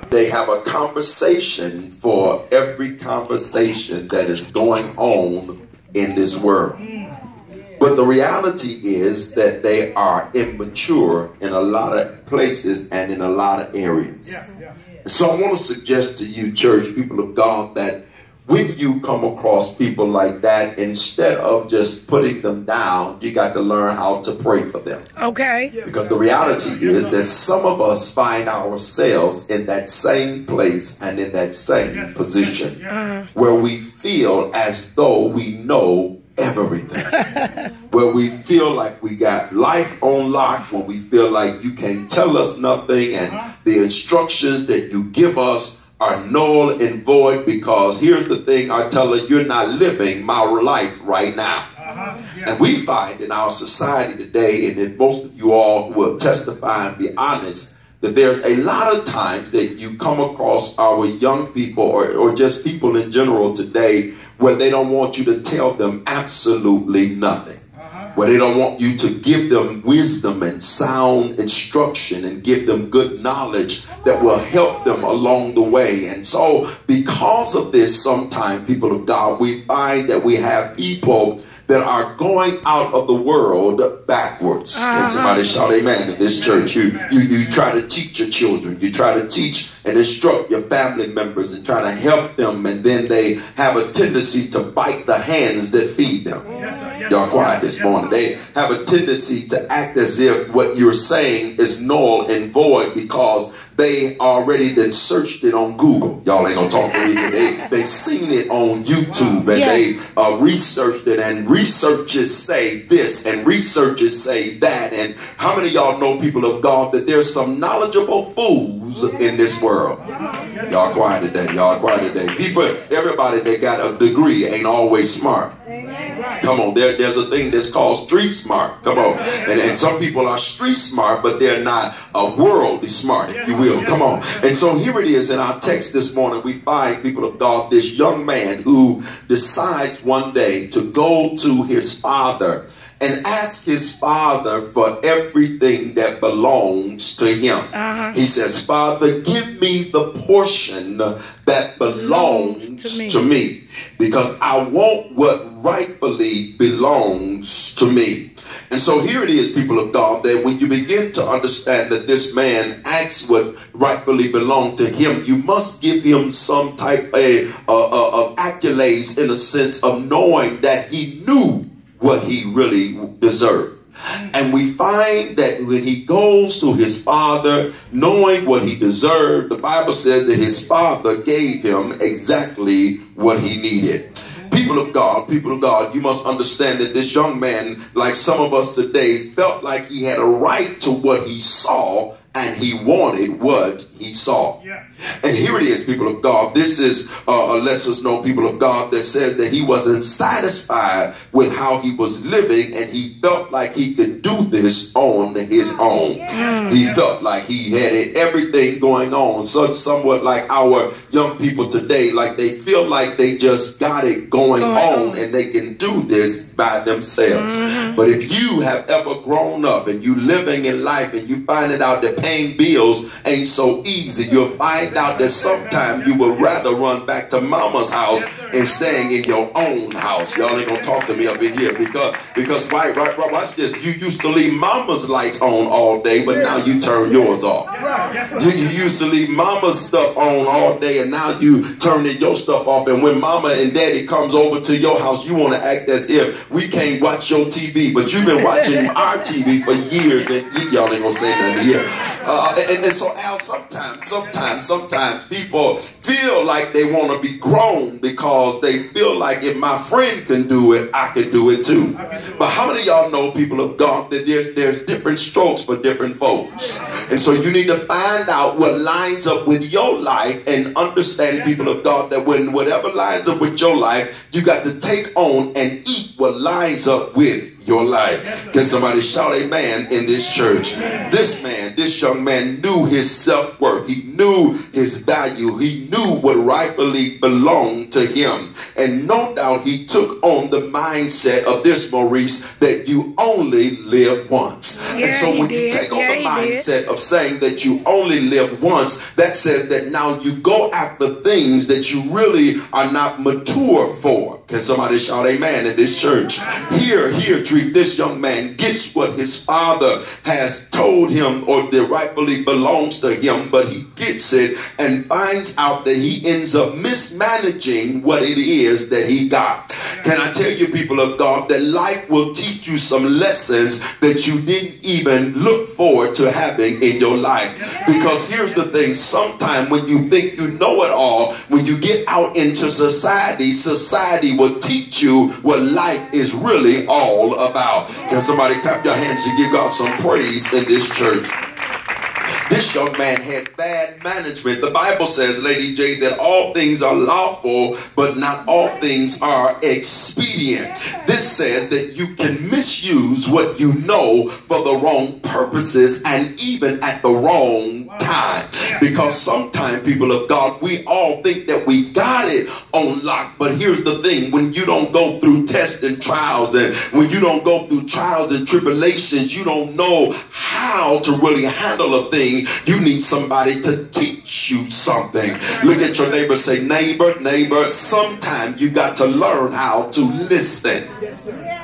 They have a conversation for every conversation that is going on in this world. But the reality is that they are immature in a lot of places and in a lot of areas. So I want to suggest to you, church, people of God, that when you come across people like that, instead of just putting them down, you got to learn how to pray for them. Okay. Because the reality is that some of us find ourselves in that same place and in that same position where we feel as though we know everything. Where we feel like we got life on lock, where we feel like you can't tell us nothing and the instructions that you give us are null and void, because here's the thing, I tell her, you're not living my life right now. And we find in our society today, and if most of you all will testify and be honest, that there's a lot of times that you come across our young people or just people in general today where they don't want you to tell them absolutely nothing. Where they don't want you to give them wisdom and sound instruction and give them good knowledge that will help them along the way. And so because of this, sometimes, people of God, we find that we have people that are going out of the world backwards. Can somebody shout amen in this church? You try to teach your children. You try to teach and instruct your family members and try to help them, and then they have a tendency to bite the hands that feed them. Y'all quiet this morning. They have a tendency to act as if what you're saying is null and void because they already then searched it on Google. Y'all ain't gonna talk to me. They've seen it on YouTube, and they researched it, and researchers say this and researchers say that. And how many of y'all know, people of God, that there's some knowledgeable fools in this world? Y'all quiet today. Y'all quiet today. People, everybody that got a degree ain't always smart. Come on, there's a thing that's called street smart. Come on. And some people are street smart, but they're not worldly smart, if you will. Come on. And so here it is in our text this morning. We find, people of God, this young man who decides one day to go to his father and ask his father for everything that belongs to him. He says, Father, give me the portion that belongs to me, because I want what rightfully belongs to me. And so here it is, people of God, that when you begin to understand that this man asks what rightfully belonged to him, you must give him some type of accolades, in a sense of knowing that he knew what he really deserved. And we find that when he goes to his father, knowing what he deserved, the Bible says that his father gave him exactly what he needed. People of God, you must understand that this young man, like some of us today, felt like he had a right to what he saw, and he wanted what he saw. And here it is, people of God. This is lets us know, people of God, that says that he wasn't satisfied with how he was living, and he felt like he could do this on his own. He felt like he had everything going on, somewhat like our young people today, like they feel like they just got it going on and they can do this by themselves. But if you have ever grown up and you living in life and you finding out that paying bills ain't so easy, you'll find out that sometimes you would rather run back to mama's house and staying in your own house. Y'all ain't gonna talk to me up in here because right, watch this. You used to leave mama's lights on all day, but now you turn yours off. You used to leave mama's stuff on all day, and now you turning your stuff off. And when mama and daddy comes over to your house, you want to act as if we can't watch your TV, but you've been watching our TV for years, and y'all ain't gonna say nothing here. And so Al, sometimes people feel like they want to be grown because they feel like if my friend can do it, I can do it too. But how many of y'all know, people of God, that there's different strokes for different folks? And so you need to find out what lines up with your life and understand, people of God, that when whatever lines up with your life, you got to take on and eat what lines up with your life. Can somebody shout amen in this church? This young man knew his self-worth. He knew his value. He knew what rightfully belonged to him. And no doubt he took on the mindset of this, Maurice, that you only live once. And so when you take on the mindset of saying that you only live once. That says that now you go after things that you really are not mature for. Can somebody shout amen in this church? Here, Drake, this young man gets what his father has told him or that rightfully belongs to him, but he gets it and finds out that he ends up mismanaging what it is that he got. Can I tell you, people of God, that life will teach you some lessons that you didn't even look forward to having in your life? Because here's the thing, sometimes when you think you know it all, when you get out into society will teach you what life is really all about. Can somebody clap your hands and give God some praise in this church? This young man had bad management. The Bible says, Lady J, that all things are lawful, but not all things are expedient. This says that you can misuse what you know for the wrong purposes and even at the wrong time. Because sometimes, people of God, we all think that we got it on lock. But here's the thing, when you don't go through tests and trials, and when you don't go through trials and tribulations, you don't know how to really handle a thing. You need somebody to teach you something. Look at your neighbor, say, neighbor, sometimes you got to learn how to listen.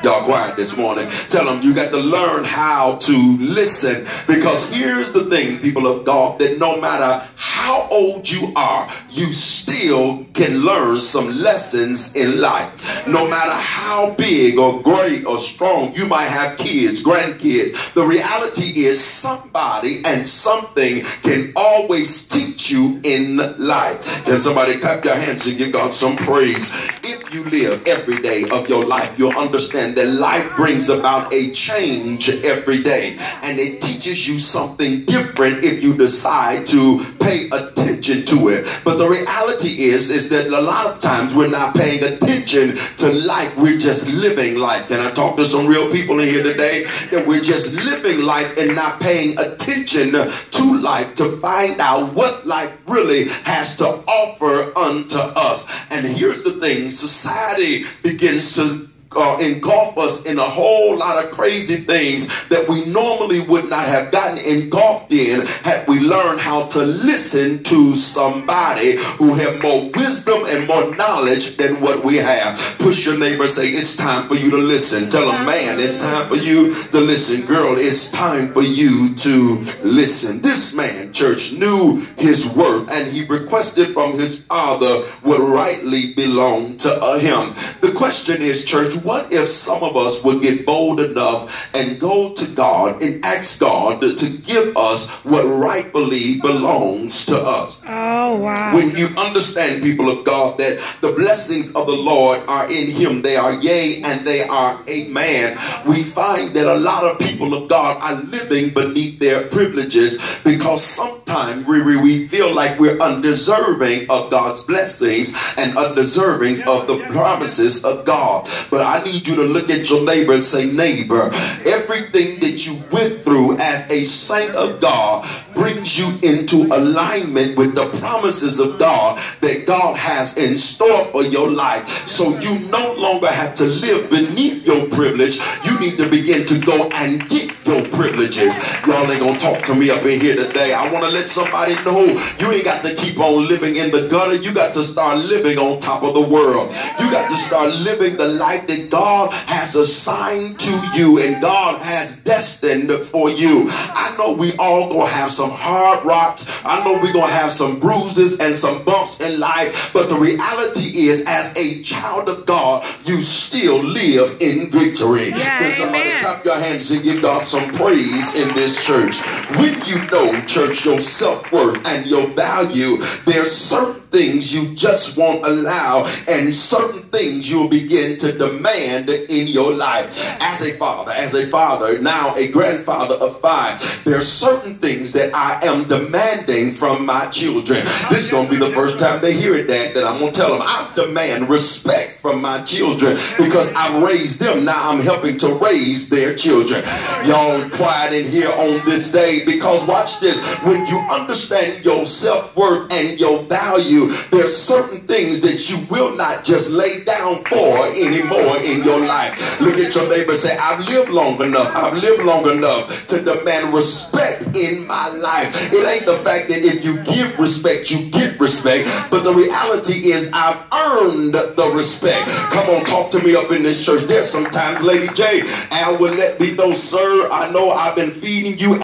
Y'all quiet this morning. Tell them you got to learn how to listen. Because here's the thing, people of God, that no matter how old you are, you still can learn some lessons in life. No matter how big or great or strong you might have kids, grandkids, the reality is somebody and something can always teach you in life. Can somebody clap your hands and give God some praise? If you live every day of your life, you'll understand that life brings about a change every day, and it teaches you something different if you decide to pay attention to it. But the reality is that a lot of times we're not paying attention to life. We're just living life. Can I talk to some real people in here today? That we're just living life and not paying attention to life to find out what life really has to offer unto us. And here's the thing, society begins to engulf us in a whole lot of crazy things that we normally would not have gotten engulfed in had we learned how to listen to somebody who have more wisdom and more knowledge than what we have. Push your neighbor, say, it's time for you to listen. Tell them, man, it's time for you to listen. Girl, it's time for you to listen. This man, church, knew his worth, and he requested from his father what rightly belonged to him. The question is, church, what if some of us would get bold enough and go to God and ask God to give us what rightfully belongs to us? Oh, wow. When you understand, people of God, that the blessings of the Lord are in him, they are yea and they are amen, we find that a lot of people of God are living beneath their privileges because sometimes we feel like we're undeserving of God's blessings and undeserving of the promises of God. But I need you to look at your neighbor and say, neighbor, everything that you went through as a saint of God brings you into alignment with the promises of God that God has in store for your life. So you no longer have to live beneath your privilege. You need to begin to go and get your privileges. Y'all ain't gonna talk to me up in here today. I want to let somebody know you ain't got to keep on living in the gutter. You got to start living on top of the world. You got to start living the life that God has assigned to you and God has destined for you. I know we all gonna have some hard rocks. I know we're gonna have some bruises and some bumps in life, but the reality is, as a child of God, you still live in victory. Can somebody clap your hands and give God some praise in this church? When you know, church, your self-worth and your value, there's certain things you just won't allow, and certain things you'll begin to demand in your life. As a father, now a grandfather of 5, there are certain things that I am demanding from my children. This is going to be the first time they hear it, that I'm going to tell them I demand respect from my children because I've raised them. Now I'm helping to raise their children. Y'all quiet in here on this day, because watch this. When you understand your self-worth and your value, you, there's certain things that you will not just lay down for anymore in your life. Look at your neighbor and say, I've lived long enough. I've lived long enough to demand respect in my life. It ain't the fact that if you give respect, you get respect. But the reality is I've earned the respect. Come on, talk to me up in this church. There's sometimes Lady J, Al will let me know, sir, I know I've been feeding you